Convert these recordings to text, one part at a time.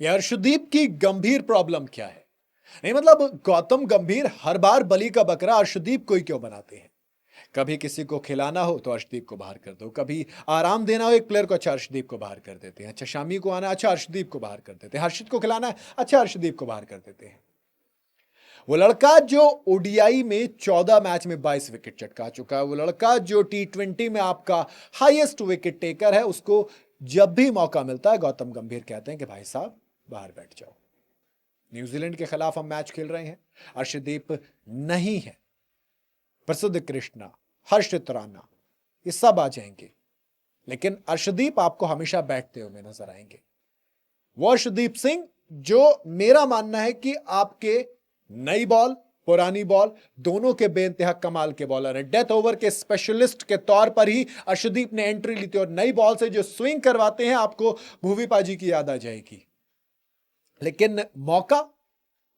ये अर्शदीप की गंभीर प्रॉब्लम क्या है? नहीं मतलब गौतम गंभीर हर बार बलि का बकरा अर्शदीप को ही क्यों बनाते हैं? कभी किसी को खिलाना हो तो अर्शदीप को बाहर कर दो, कभी आराम देना हो एक प्लेयर को, अच्छा अर्शदीप को बाहर कर देते हैं। अच्छा शामी को आना, अच्छा अर्शदीप को बाहर कर देते हैं। हर्षित को खिलाना है, अच्छा अर्शदीप को बाहर कर देते हैं। वो लड़का जो ओडीआई में 14 मैच में 22 विकेट चटका चुका है, वो लड़का जो टी20 में आपका हाईएस्ट विकेट टेकर है, उसको जब भी मौका मिलता है गौतम गंभीर कहते हैं कि भाई साहब बाहर बैठ जाओ। न्यूजीलैंड के खिलाफ हम मैच खेल रहे हैं, अर्शदीप नहीं है, प्रसिद्ध कृष्णा, हर्षित राणा, ये सब आ जाएंगे, लेकिन अर्शदीप आपको हमेशा बैठते हुए नजर आएंगे। वो अर्शदीप सिंह जो मेरा मानना है कि आपके नई बॉल पुरानी बॉल दोनों के बेइंतहा कमाल के बॉलर हैं। डेथ ओवर के स्पेशलिस्ट के तौर पर ही अर्शदीप ने एंट्री ली थी और नई बॉल से जो स्विंग करवाते हैं आपको भूवी पाजी की याद आ जाएगी। लेकिन मौका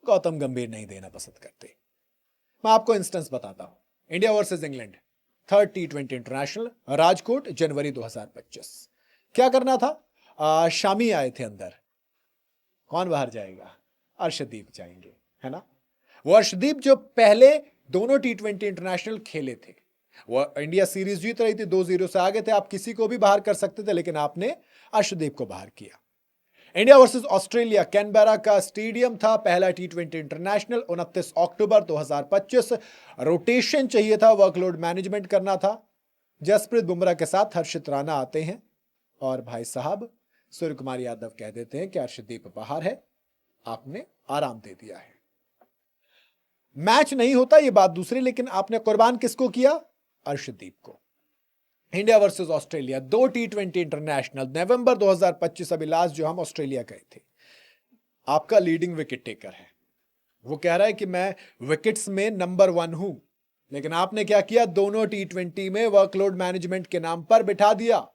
गौतम गंभीर नहीं देना पसंद करते। मैं आपको इंस्टेंस बताता हूं, इंडिया वर्सेस इंग्लैंड, थर्ड टी20 इंटरनेशनल, राजकोट, जनवरी 2025। क्या करना था? शामी आए थे अंदर, कौन बाहर जाएगा? अर्शदीप जाएंगे, है ना। वो अर्शदीप जो पहले दोनों टी20 इंटरनेशनल खेले थे, वो इंडिया सीरीज जीत रही थी, 2-0 से आगे थे, आप किसी को भी बाहर कर सकते थे, लेकिन आपने अर्शदीप को बाहर किया। इंडिया वर्सेस ऑस्ट्रेलिया, कैनबेरा का स्टेडियम था, पहला टी20 इंटरनेशनल, 29 अक्टूबर 2025। रोटेशन चाहिए था, वर्कलोड मैनेजमेंट करना था। जसप्रीत बुमराह के साथ हर्षित राणा आते हैं और भाई साहब सूर्य कुमार यादव कह देते हैं कि अर्शदीप बाहर है, आपने आराम दे दिया है। मैच नहीं होता ये बात दूसरी, लेकिन आपने कुर्बान किसको किया? अर्शदीप को। इंडिया वर्सेस ऑस्ट्रेलिया, 2 टी20 इंटरनेशनल, नवंबर 2025, अभी लास्ट जो हम ऑस्ट्रेलिया गए थे। आपका लीडिंग विकेट टेकर है, वो कह रहा है कि मैं विकेट्स में नंबर 1 हूं, लेकिन आपने क्या किया? दोनों टी20 में वर्कलोड मैनेजमेंट के नाम पर बिठा दिया।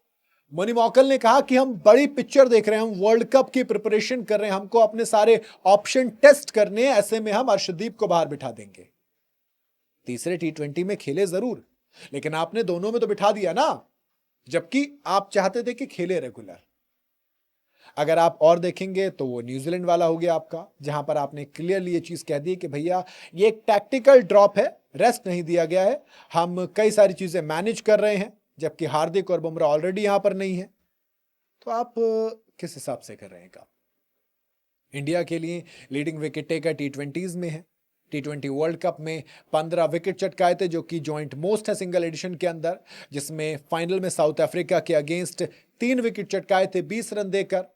मनी मौकल ने कहा कि हम बड़ी पिक्चर देख रहे हैं, हम वर्ल्ड कप की प्रिपरेशन कर रहे हैं, हमको अपने सारे ऑप्शन टेस्ट करने हैं, ऐसे में हम अर्शदीप को बाहर बिठा देंगे। तीसरे टी20 में खेले जरूर, लेकिन आपने दोनों में तो बिठा दिया ना, जबकि आप चाहते थे कि खेले रेगुलर। अगर आप और देखेंगे तो वो न्यूजीलैंड वाला हो गया आपका, जहां पर आपने क्लियरली ये चीज कह दी कि भैया ये एक टैक्टिकल ड्रॉप है, रेस्ट नहीं दिया गया है, हम कई सारी चीजें मैनेज कर रहे हैं, जबकि हार्दिक और बुमराह ऑलरेडी यहां पर नहीं है। तो आप किस हिसाब से कर रहे हैं काम? इंडिया के लिए लीडिंग विकेट टेकर टी20 में है, टी20 वर्ल्ड कप में 15 विकेट चटकाए थे, जो कि जॉइंट मोस्ट है सिंगल एडिशन के अंदर, जिसमें फाइनल में साउथ अफ्रीका के अगेंस्ट 3 विकेट चटकाए थे 20 रन देकर।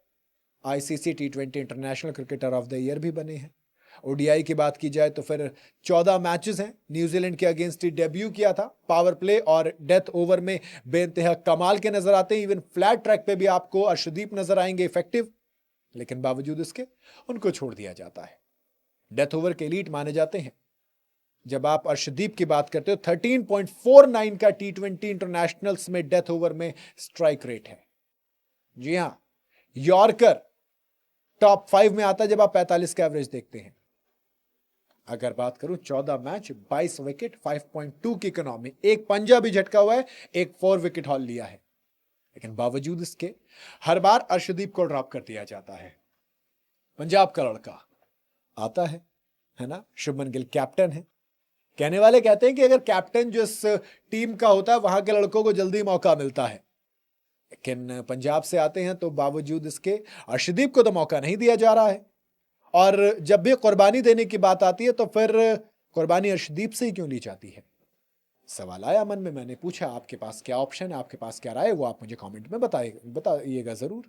ICC T20 international cricketer of the year भी बने हैं। ओडीआई की बात की जाए तो फिर 14 मैचेस हैं, न्यूजीलैंड के अगेंस्ट ही डेब्यू किया था, पावर प्ले और डेथ ओवर में बेइंतहा कमाल के नजर आते हैं। इवन फ्लैट ट्रैक पे भी आपको अर्शदीप नजर आएंगे इफेक्टिव, लेकिन बावजूद इसके उनको छोड़ दिया जाता है। डेथ ओवर के एलीट माने जाते हैं। जब आप अर्शदीप की बात करते हो, 13.49 का टी20 इंटरनेशनल्स में डेथ ओवर में स्ट्राइक रेट है। जी हां, यॉर्कर टॉप 5 में आता है जब आप 45 का एवरेज देखते हैं। अगर बात करूं 14 मैच 22 विकेट 5.2 की इकोनॉमी, एक पंजा भी झटका हुआ है, एक 4 विकेट हॉल लिया है, लेकिन बावजूद इसके हर बार अर्शदीप को ड्रॉप कर दिया जाता है। पंजाब का लड़का आता है ना, शुभमन गिल कैप्टन है। कहने वाले कहते हैं कि अगर कैप्टन जो इस टीम का होता है वहां के लड़कों को जल्दी मौका मिलता है, लेकिन पंजाब से आते हैं तो बावजूद इसके अर्शदीप को तो मौका नहीं दिया जा रहा है। और जब भी कुर्बानी देने की बात आती है तो फिर कुर्बानी अर्शदीप से ही क्यों ली जाती है? सवाल आया मन में, मैंने पूछा आपके पास क्या ऑप्शन है, आपके पास क्या राय है, वो आप मुझे कमेंट में बताइएगा जरूर।